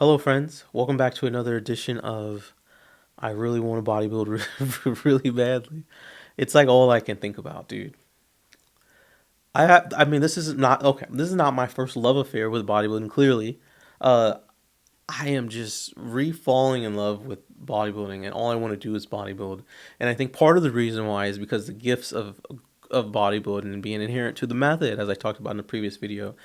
Hello, friends. Welcome back to another edition of I really want to bodybuild really badly. It's like all I can think about, dude. I mean, this is not okay. This is not my first love affair with bodybuilding. Clearly, uh, I am just re-falling in love with bodybuilding, and all I want to do is bodybuild. And I think part of the reason why is because the gifts of bodybuilding and being inherent to the method, as I talked about in the previous video,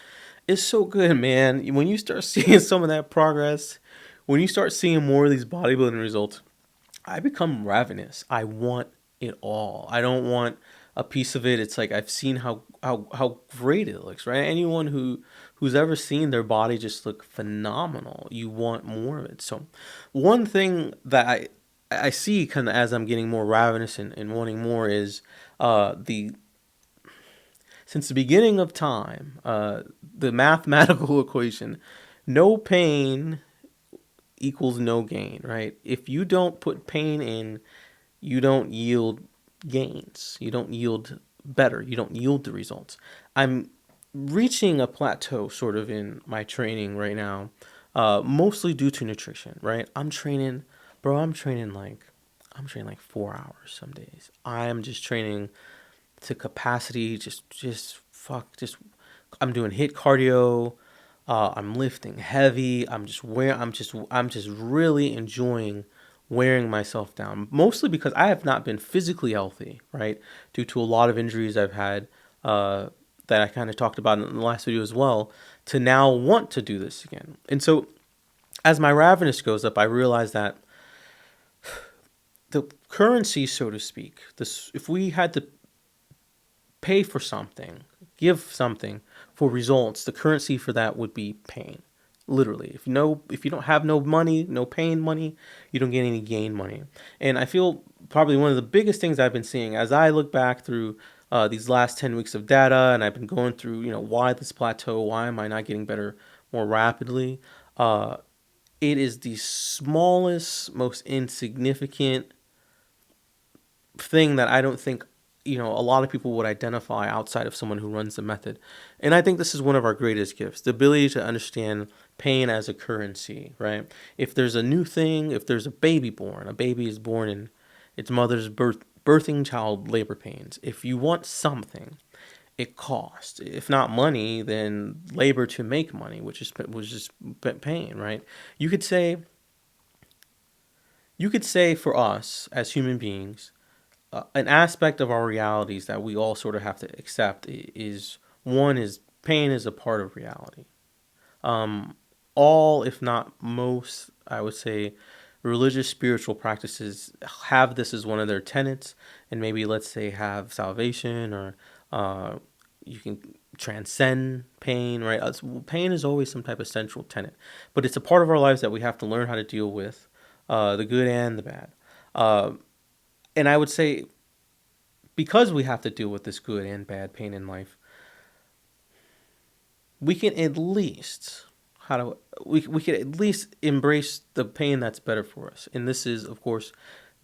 is so good, man. When you start seeing some of that progress, when you start seeing more of these bodybuilding results, I become ravenous. I want it all. I don't want a piece of it. It's like I've seen how great it looks, right? Anyone who's ever seen their body just look phenomenal, you want more of it. So one thing that I see kind of as I'm getting more ravenous and wanting more is the since the beginning of time, the mathematical equation, no pain equals no gain, right? If you don't put pain in, you don't yield gains. You don't yield better. You don't yield the results. I'm reaching a plateau sort of in my training right now, mostly due to nutrition, right? Bro, I'm training like 4 hours some days. I'm just training to capacity, I'm doing hit cardio. I'm lifting heavy. I'm just really enjoying wearing myself down. Mostly because I have not been physically healthy, right? Due to a lot of injuries I've had, that I kind of talked about in the last video as well. To now want to do this again, and so as my ravenous goes up, I realize that the currency, so to speak, this if we had to pay for something, give something for results, the currency for that would be pain. Literally, if you don't have no money, no pain money, you don't get any gain money. And I feel probably one of the biggest things I've been seeing as I look back through these last 10 weeks of data, and I've been going through, why this plateau, why am I not getting better more rapidly? Uh, it is the smallest, most insignificant thing that I don't think a lot of people would identify outside of someone who runs the method. And I think this is one of our greatest gifts, the ability to understand pain as a currency, right? If there's a new thing, if there's a baby born, a baby is born in its mother's birthing child labor pains. If you want something, it costs. If not money, then labor to make money, which is pain, right? You could say for us as human beings, an aspect of our realities that we all sort of have to accept is one is pain is a part of reality. Um, all, if not most, I would say, religious spiritual practices have this as one of their tenets, and maybe let's say have salvation or you can transcend pain, right? Pain is always some type of central tenet, but it's a part of our lives that we have to learn how to deal with, the good and the bad. Uh, and I would say because we have to deal with this good and bad pain in life, we can at least we can at least embrace the pain that's better for us. And this is, of course,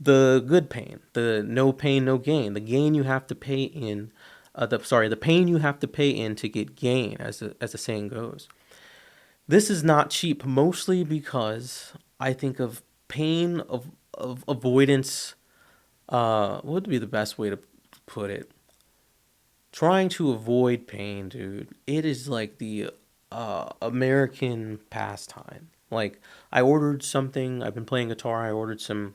the good pain, the no pain, no gain. The gain you have to pay in, the pain you have to pay in to get gain, as the saying goes. This is not cheap, mostly because I think of pain of avoidance. What would be the best way to put it? Trying to avoid pain, dude. It is like the American pastime. Like, I ordered something. I've been playing guitar. I ordered some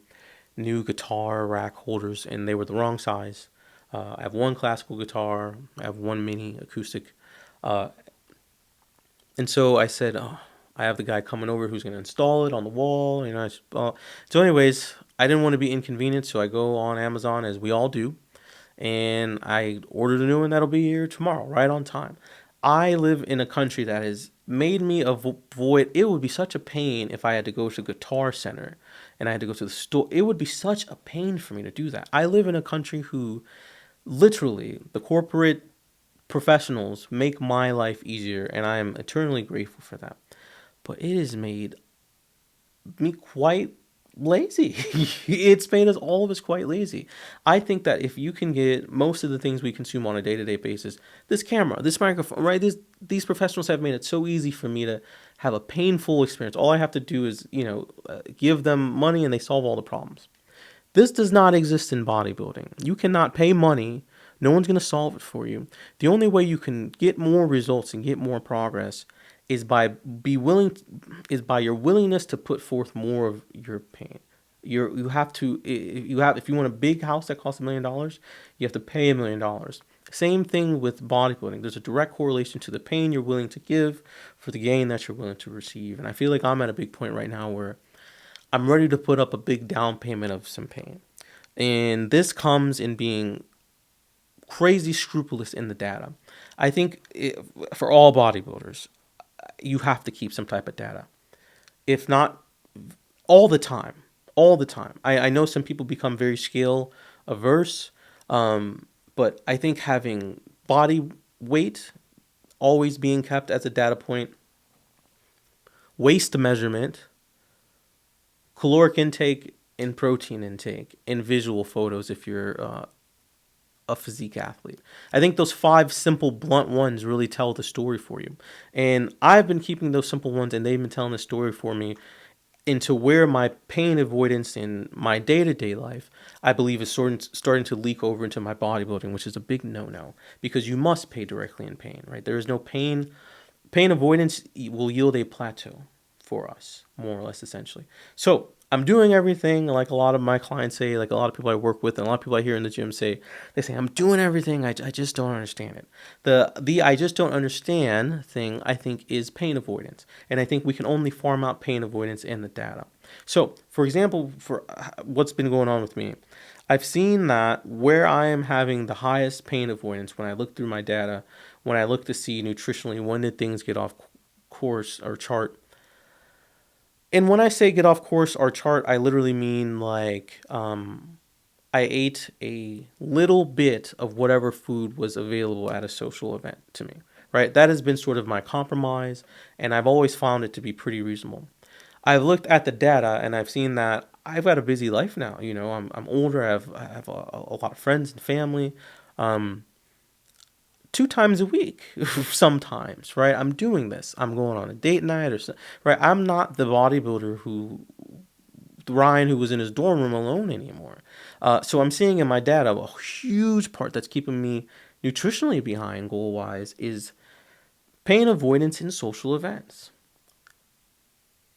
new guitar rack holders, and they were the wrong size. I have one classical guitar. I have one mini acoustic. Uh, and so I said, oh, I have the guy coming over who's going to install it on the wall. So, anyways, I didn't want to be inconvenienced, so I go on Amazon, as we all do, and I ordered a new one that'll be here tomorrow, right on time. I live in a country that has made me avoid. It would be such a pain if I had to go to Guitar Center and I had to go to the store. It would be such a pain for me to do that. I live in a country who literally the corporate professionals make my life easier, and I am eternally grateful for that. But it has made me quite lazy. It's made us all of us quite lazy. I think that if you can get most of the things we consume on a day-to-day basis, this camera, this microphone, right? These professionals have made it so easy for me to have a painful experience. All I have to do is, give them money and they solve all the problems. This does not exist in bodybuilding. You cannot pay money. No one's going to solve it for you. The only way you can get more results and get more progress is by your willingness to put forth more of your pain. You have to you have if you want a big house that costs $1 million, you have to pay $1 million. Same thing with bodybuilding. There's a direct correlation to the pain you're willing to give for the gain that you're willing to receive. And I feel like I'm at a big point right now where I'm ready to put up a big down payment of some pain. And this comes in being crazy scrupulous in the data. I think for all bodybuilders, you have to keep some type of data. If not all the time, all the time. I know some people become very scale averse, but I think having body weight always being kept as a data point, waist measurement, caloric intake, and protein intake, and visual photos if you're a physique athlete. I think those 5 simple, blunt ones really tell the story for you. And I've been keeping those simple ones, and they've been telling the story for me into where my pain avoidance in my day-to-day life, I believe, is starting to leak over into my bodybuilding, which is a big no-no, because you must pay directly in pain, right? There is no pain. Pain avoidance will yield a plateau for us, more or less, essentially. So I'm doing everything like a lot of my clients say, like a lot of people I work with, and a lot of people I hear in the gym say, they say, I'm doing everything, I just don't understand it. The I just don't understand thing, I think, is pain avoidance. And I think we can only farm out pain avoidance in the data. So, for example, for what's been going on with me, I've seen that where I am having the highest pain avoidance when I look through my data, when I look to see nutritionally when did things get off course or chart. And when I say get off course or chart, I literally mean like I ate a little bit of whatever food was available at a social event to me, right? That has been sort of my compromise, and I've always found it to be pretty reasonable. I've looked at the data and I've seen that I've got a busy life now. I'm older. I have a lot of friends and family. Um, 2 times a week, sometimes, right? I'm doing this. I'm going on a date night or so, right? I'm not the bodybuilder Ryan who was in his dorm room alone anymore. So I'm seeing in my data a huge part that's keeping me nutritionally behind goal wise is pain avoidance in social events.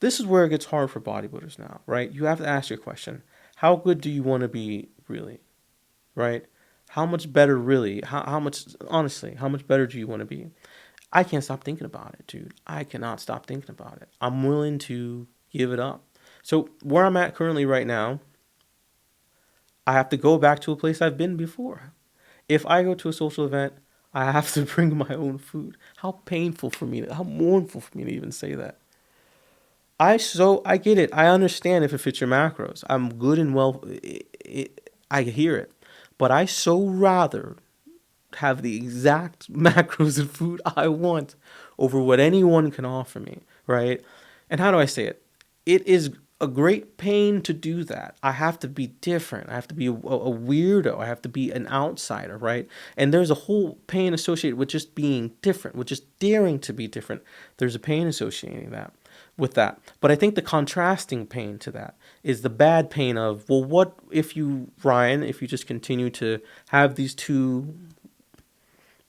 This is where it gets hard for bodybuilders now, right? You have to ask your question: how good do you want to be really, right? How much better really? How much, honestly, how much better do you want to be? I can't stop thinking about it, dude. I cannot stop thinking about it. I'm willing to give it up. So where I'm at currently right now, I have to go back to a place I've been before. If I go to a social event, I have to bring my own food. How painful for me, how mournful for me to even say that. I get it. I understand if it fits your macros. I'm good and well. I hear it, but I so rather have the exact macros of food I want over what anyone can offer me, right? And how do I say it? It is a great pain to do that. I have to be different. I have to be a weirdo. I have to be an outsider, right? And there's a whole pain associated with just being different, with just daring to be different. There's a pain associating that with that. But I think the contrasting pain to that is the bad pain of, well, what if you, Ryan, if you just continue to have these 2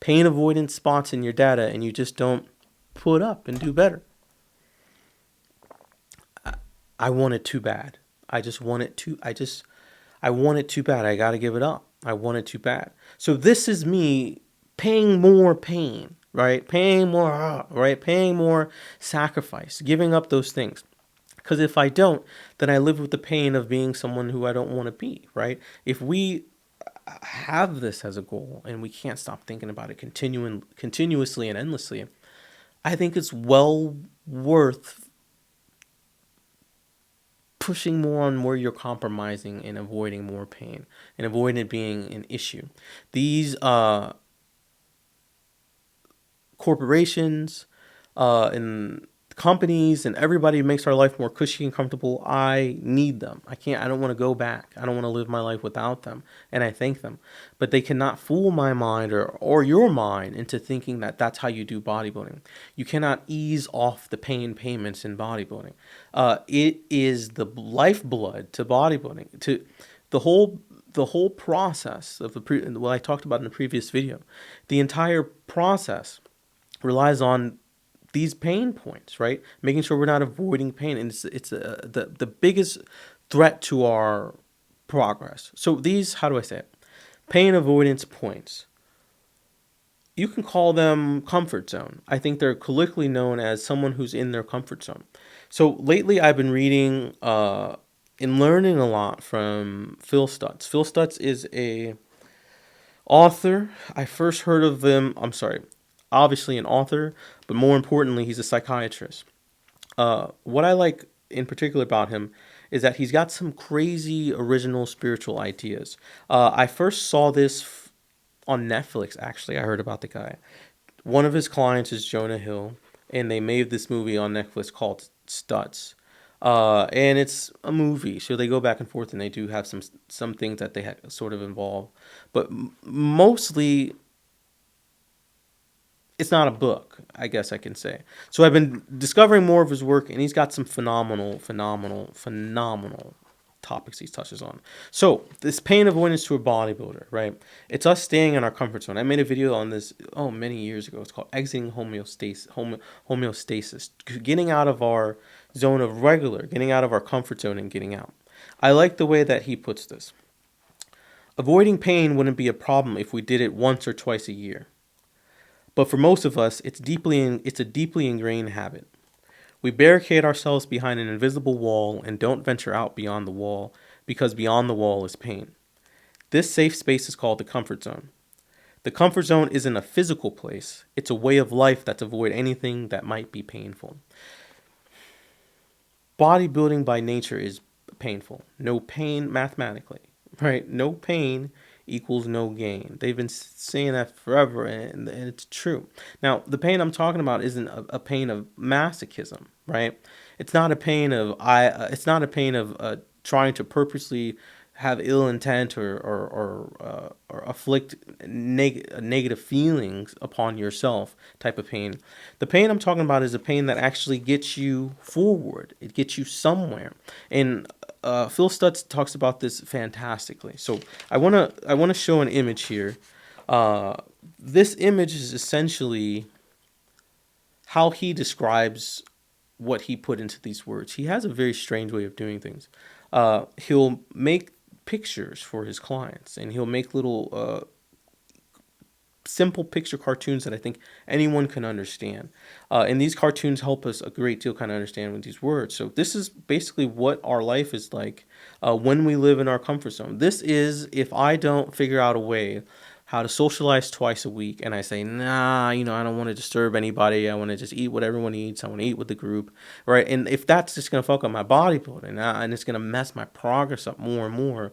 pain avoidance spots in your data and you just don't put up and do better? I want it too bad. I want it too bad. I got to give it up. I want it too bad. So this is me paying more pain, right? Paying more, right? Paying more sacrifice, giving up those things. Because if I don't, then I live with the pain of being someone who I don't want to be, right? If we have this as a goal and we can't stop thinking about it continuously and endlessly, I think it's well worth pushing more on where you're compromising and avoiding more pain and avoiding it being an issue. These corporations and companies and everybody makes our life more cushy and comfortable. I need them. I don't want to go back. I don't want to live my life without them. And I thank them. But they cannot fool my mind or your mind into thinking that that's how you do bodybuilding. You cannot ease off the pain payments in bodybuilding. It is the lifeblood to bodybuilding, to the whole process of what I talked about in the previous video. The entire process relies on these pain points, right? Making sure we're not avoiding pain, and the biggest threat to our progress. So these, how do I say it? Pain avoidance points. You can call them comfort zone. I think they're colloquially known as someone who's in their comfort zone. So lately, I've been reading and learning a lot from Phil Stutz. Phil Stutz is a author. I first heard of him. I'm sorry, obviously an author, but more importantly, he's a psychiatrist. What I like in particular about him is that he's got some crazy original spiritual ideas. I first saw this on Netflix, actually. I heard about the guy. One of his clients is Jonah Hill, and they made this movie on Netflix called Stutz. And it's a movie, so they go back and forth, and they do have some things that they sort of involve, but mostly it's not a book, I guess I can say. So I've been discovering more of his work, and he's got some phenomenal topics he touches on. So this pain avoidance to a bodybuilder, right? It's us staying in our comfort zone. I made a video on this many years ago. It's called exiting homeostasis, getting out of our zone of regular, getting out of our comfort zone and getting out. I like the way that he puts this. Avoiding pain wouldn't be a problem if we did it once or twice a year. But for most of us, it's a deeply ingrained habit. We barricade ourselves behind an invisible wall and don't venture out beyond the wall because beyond the wall is pain. This safe space is called the comfort zone. The comfort zone isn't a physical place. It's a way of life that's avoid anything that might be painful. Bodybuilding by nature is painful. No pain mathematically, right? No pain equals no gain. They've been saying that forever, and it's true. Now, the pain I'm talking about isn't a pain of masochism, right? It's not a pain of trying to purposely have ill intent or afflict negative feelings upon yourself type of pain. The pain I'm talking about is a pain that actually gets you forward. It gets you somewhere. And Phil Stutz talks about this fantastically. So I wanna show an image here. This image is essentially how he describes what he put into these words. He has a very strange way of doing things. He'll make pictures for his clients, and he'll make little simple picture cartoons that I think anyone can understand. And these cartoons help us a great deal kind of understand with these words. So this is basically what our life is like when we live in our comfort zone. This is if I don't figure out a way how to socialize twice a week, and I say, nah, I don't want to disturb anybody. I want to just eat what everyone eats. I want to eat with the group, right? And if that's just going to fuck up my bodybuilding, and it's going to mess my progress up more and more,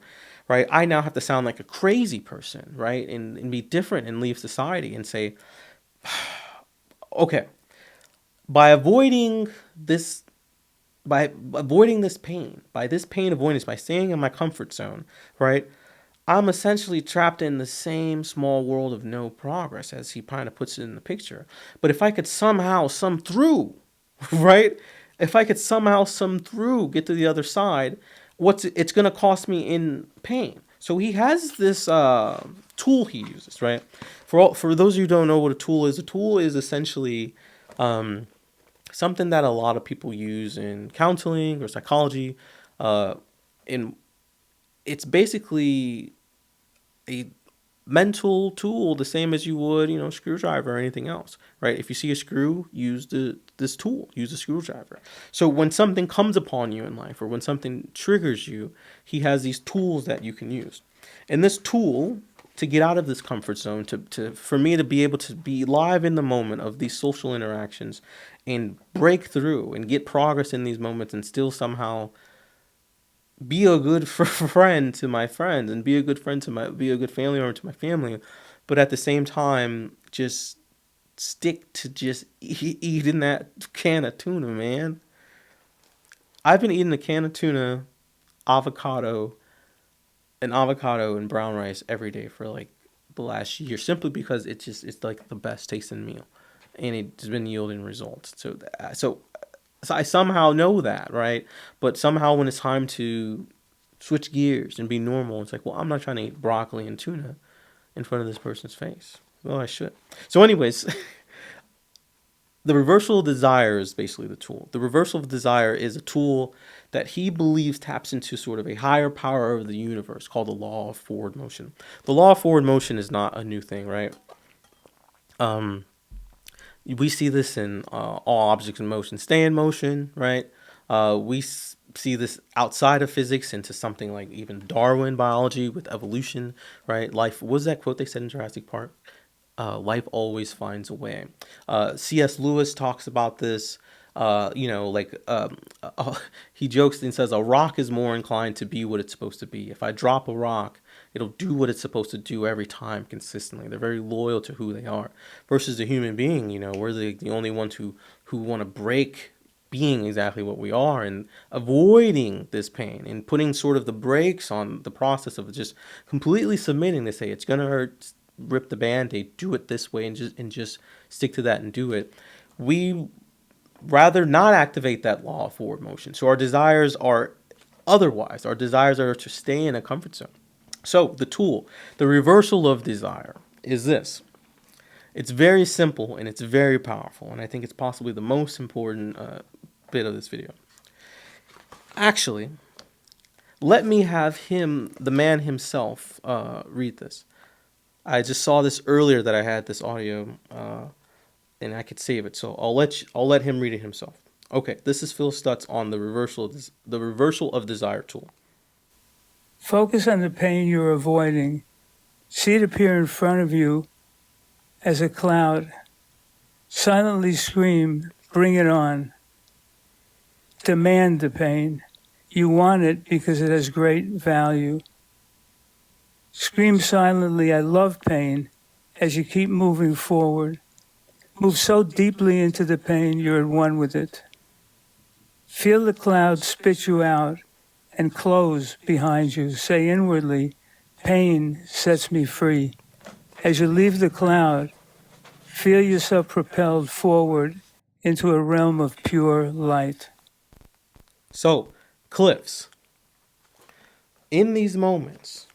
right? I now have to sound like a crazy person, right? And be different and leave society and say, okay, by avoiding this pain, by this pain avoidance, by staying in my comfort zone, right? I'm essentially trapped in the same small world of no progress, as he kind of puts it in the picture. But if I could somehow sum through, right? If I could somehow sum through, get to the other side, it's going to cost me in pain. So he has this tool he uses, right? For those of you who don't know what a tool is essentially something that a lot of people use in counseling or psychology. In It's basically a mental tool, the same as you would, screwdriver or anything else, right? If you see a screw, use this tool, use a screwdriver. So when something comes upon you in life, or when something triggers you, he has these tools that you can use. And this tool, to get out of this comfort zone, for me to be able to be live in the moment of these social interactions and break through and get progress in these moments and still somehow be a good friend to my friends and be a good friend be a good family member to my family, but at the same time, just stick to just eating that can of tuna, man. I've been eating a can of tuna, avocado, and brown rice every day for like the last year, simply because it's like the best tasting meal, and it's been yielding results. So I somehow know that, right? But somehow when it's time to switch gears and be normal, it's like, well, I'm not trying to eat broccoli and tuna in front of this person's face. Well, I should. So anyways, the reversal of desire is basically the tool. The reversal of desire is a tool that he believes taps into sort of a higher power of the universe called the law of forward motion. The law of forward motion is not a new thing, right? We see this in all objects in motion stay in motion, right? We see this outside of physics into something like even Darwin biology with evolution, right? Life, what was that quote they said in Jurassic Park? Life always finds a way. C.S. Lewis talks about this. He jokes and says, a rock is more inclined to be what it's supposed to be. If I drop a rock, it'll do what it's supposed to do every time consistently. They're very loyal to who they are. Versus the human being, we're the only ones who want to break being exactly what we are and avoiding this pain and putting sort of the brakes on the process of just completely submitting to say it's going to hurt, rip the Band-Aid, do it this way, and just stick to that and do it. We rather not activate that law of forward motion. So our desires are otherwise. Our desires are to stay in a comfort zone. So the tool, the reversal of desire, is this. It's very simple and it's very powerful, and I think it's possibly the most important bit of this video. Actually, let me have him, the man himself, read this. I just saw this earlier that I had this audio, and I could save it, so I'll let him read it himself. Okay, this is Phil Stutz on the reversal of desire tool. Focus on the pain you're avoiding. See it appear in front of you as a cloud. Silently scream, bring it on. Demand the pain. You want it because it has great value. Scream silently, I love pain, as you keep moving forward. Move so deeply into the pain you're at one with it. Feel the cloud spit you out and close behind you. Say inwardly, pain sets me free. As you leave the cloud, feel yourself propelled forward into a realm of pure light. So, Cliffs, in these moments,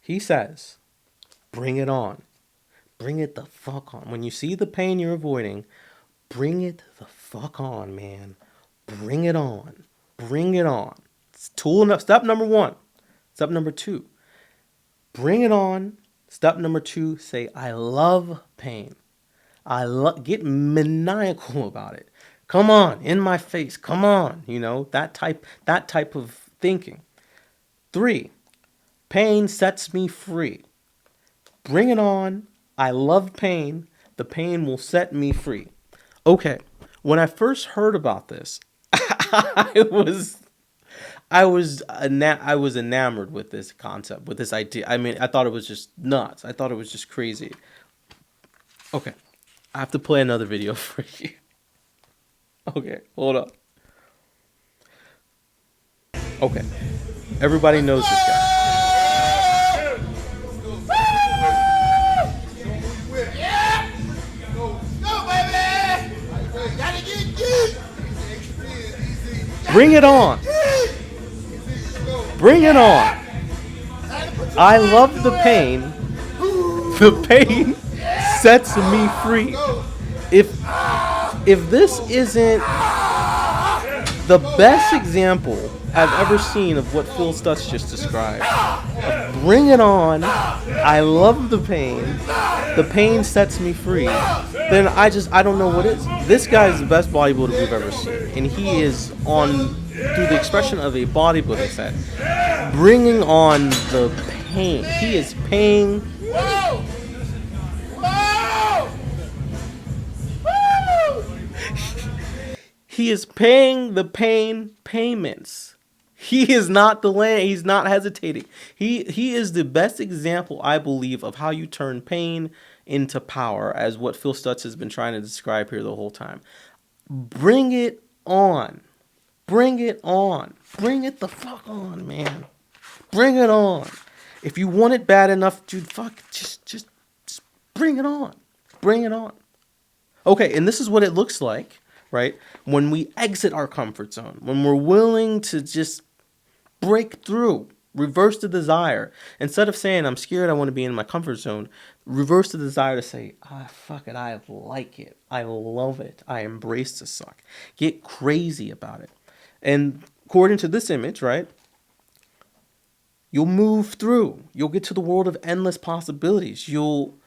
he says, bring it on. Bring it the fuck on. When you see the pain you're avoiding, bring it the fuck on, man. Bring it on. Bring it on. It's step number 1. Step number 2, bring it on. Step number 2, say, I love pain. Get maniacal about it. Come on, in my face. Come on, that type of thinking. 3, pain sets me free. Bring it on. I love pain. The pain will set me free. Okay, when I first heard about this, I was enamored with this concept, with this idea. I mean, I thought it was just nuts. I thought it was just crazy. Okay, I have to play another video for you. Okay, hold up. Okay, everybody knows this guy. Bring it on. Bring it on. I love the pain. The pain sets me free. If this isn't the best example I've ever seen of what Phil Stutz just described, bring it on, I love the pain sets me free, then I don't know what is. This guy is the best bodybuilder we've ever seen, and he is through the expression of a bodybuilding set, bringing on the pain. He is paying. He is paying the pain payments. He is not delaying. He's not hesitating. He is the best example, I believe, of how you turn pain into power, as what Phil Stutz has been trying to describe here the whole time. Bring it on. Bring it on. Bring it the fuck on, man. Bring it on. If you want it bad enough, dude, fuck, just bring it on. Bring it on. Okay, and this is what it looks like, right? When we exit our comfort zone, when we're willing to just break through, reverse the desire. Instead of saying, I'm scared, I want to be in my comfort zone, reverse the desire to say, ah, fuck it, I like it. I love it. I embrace the suck. Get crazy about it. And according to this image, right, you'll move through. You'll get to the world of endless possibilities. You'll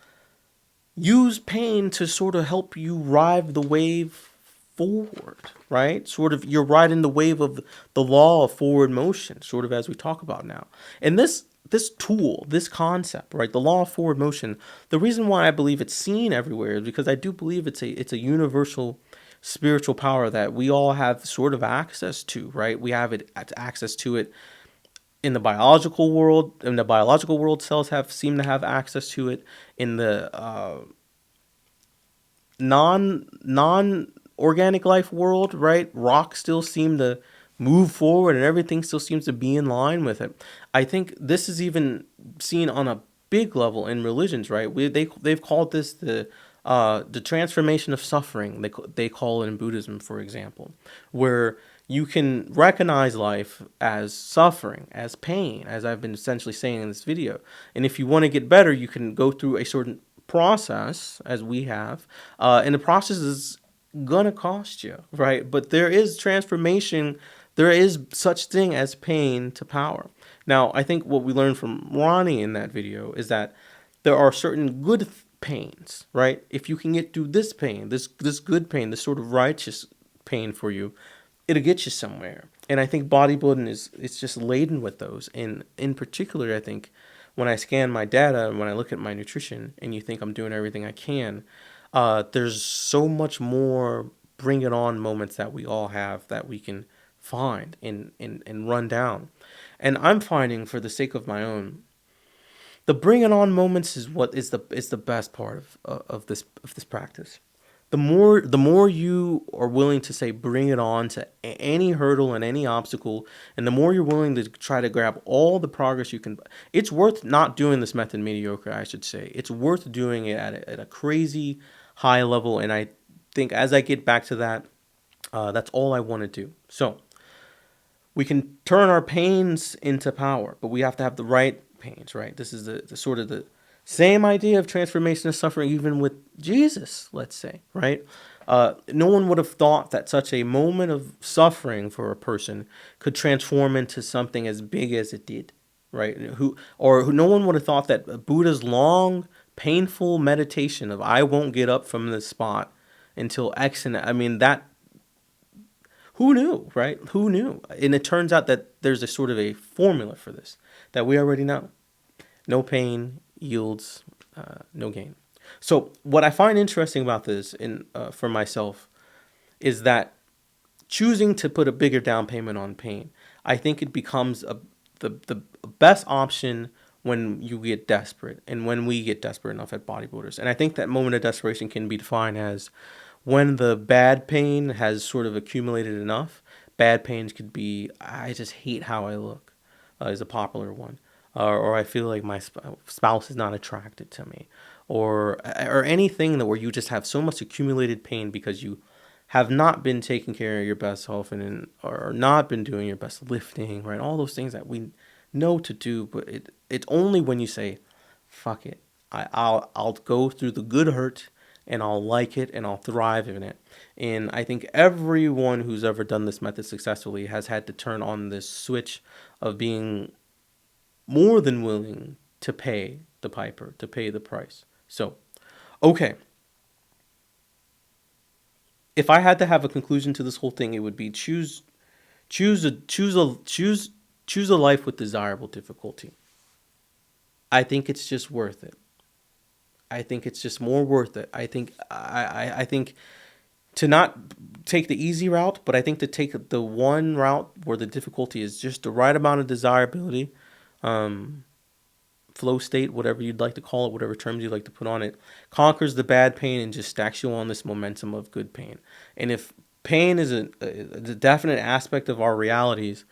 use pain to sort of help you ride the wave forward, right? Sort of you're riding the wave of the law of forward motion, sort of as we talk about now. And this tool, this concept, right, the law of forward motion, the reason why I believe it's seen everywhere is because I do believe it's a universal spiritual power that we all have sort of access to, right? We have access to it in the biological world. In the biological world, cells have seem to have access to it. In the non organic life world, right? Rocks still seem to move forward, and everything still seems to be in line with it. I think this is even seen on a big level in religions, right? They've called this the transformation of suffering. They call it in Buddhism, for example, where you can recognize life as suffering, as pain, as I've been essentially saying in this video. And if you want to get better, you can go through a certain process, as we have, and the process is gonna cost you, right? But there is transformation. There is such thing as pain to power. Now, I think what we learned from Ronnie in that video is that there are certain good pains, right? If you can get through this pain, this good pain, this sort of righteous pain for you, it'll get you somewhere. And I think bodybuilding is it's just laden with those. And in particular, I think when I scan my data and when I look at my nutrition, and you think I'm doing everything I can, there's so much more bring it on moments that we all have that we can find and run down. And I'm finding, for the sake of my own, the bring it on moments is what is the best part of this practice. The more you are willing to say bring it on to any hurdle and any obstacle, and the more you're willing to try to grab all the progress you can, it's worth not doing this method mediocre, I should say. It's worth doing it at a crazy high level, and I think as I get back to that, that's all I want to do. So we can turn our pains into power, but we have to have the right pains, right? This is the sort of the same idea of transformation of suffering, even with Jesus, let's say, right? No one would have thought that such a moment of suffering for a person could transform into something as big as it did, right? No one would have thought that Buddha's long, painful meditation of "I won't get up from this spot until X," and I mean that. Who knew, right? Who knew? And it turns out that there's a sort of a formula for this that we already know. No pain yields no gain. So what I find interesting about this for myself is that choosing to put a bigger down payment on pain, I think it becomes the best option when you get desperate and when we get desperate enough at bodybuilders. And I think that moment of desperation can be defined as when the bad pain has sort of accumulated enough. Bad pains could be, I just hate how I look, is a popular one. Or I feel like my spouse is not attracted to me. Or anything that where you just have so much accumulated pain because you have not been taking care of your best self or not been doing your best lifting, right? All those things that we know to do, but it's only when you say, fuck it, I'll go through the good hurt and I'll like it and I'll thrive in it. And I think everyone who's ever done this method successfully has had to turn on this switch of being more than willing to pay the piper, to pay the price. So, okay. If I had to have a conclusion to this whole thing, it would be choose a life with desirable difficulty. I think it's just worth it. I think it's just more worth it. I think to not take the easy route, but I think to take the one route where the difficulty is just the right amount of desirability, um, flow state, whatever you'd like to call it, whatever terms you'd like to put on it, conquers the bad pain and just stacks you on this momentum of good pain. And if pain is a definite aspect of our realities,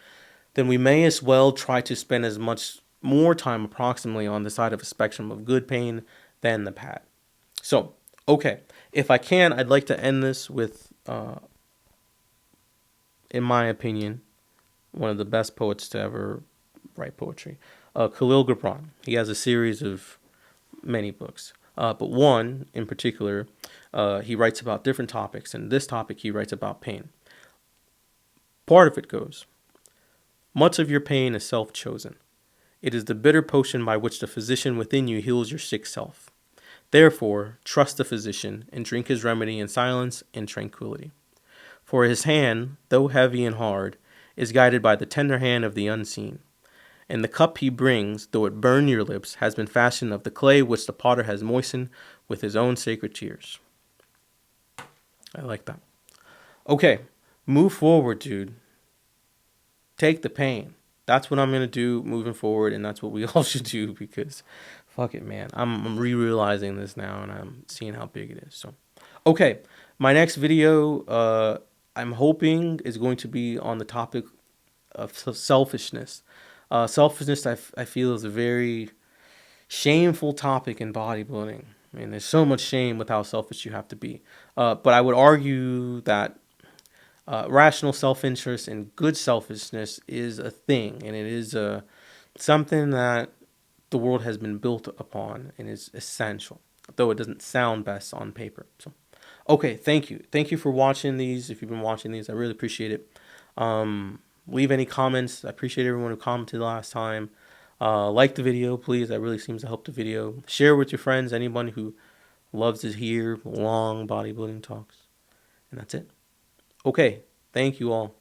then we may as well try to spend as much more time approximately on the side of a spectrum of good pain than the bad. So, okay, if I can, I'd like to end this with, in my opinion, one of the best poets to ever write poetry, Khalil Gibran. He has a series of many books, but one in particular, he writes about different topics, and this topic he writes about pain. Part of it goes, much of your pain is self-chosen. It is the bitter potion by which the physician within you heals your sick self. Therefore, trust the physician and drink his remedy in silence and tranquility. For his hand, though heavy and hard, is guided by the tender hand of the unseen. And the cup he brings, though it burn your lips, has been fashioned of the clay which the potter has moistened with his own sacred tears. I like that. Okay, move forward, dude. Take the pain. That's what I'm going to do moving forward, and that's what we all should do because, fuck it, man. I'm re-realizing this now, and I'm seeing how big it is. So, okay, my next video, I'm hoping, is going to be on the topic of selfishness. Selfishness, I feel, is a very shameful topic in bodybuilding. I mean, there's so much shame with how selfish you have to be. But I would argue that rational self-interest and good selfishness is a thing, and it is something that the world has been built upon and is essential, though it doesn't sound best on paper. So, okay, thank you. Thank you for watching these. If you've been watching these, I really appreciate it. Leave any comments. I appreciate everyone who commented last time. Like the video, please. That really seems to help the video. Share with your friends, anyone who loves to hear long bodybuilding talks. And that's it. Okay, thank you all.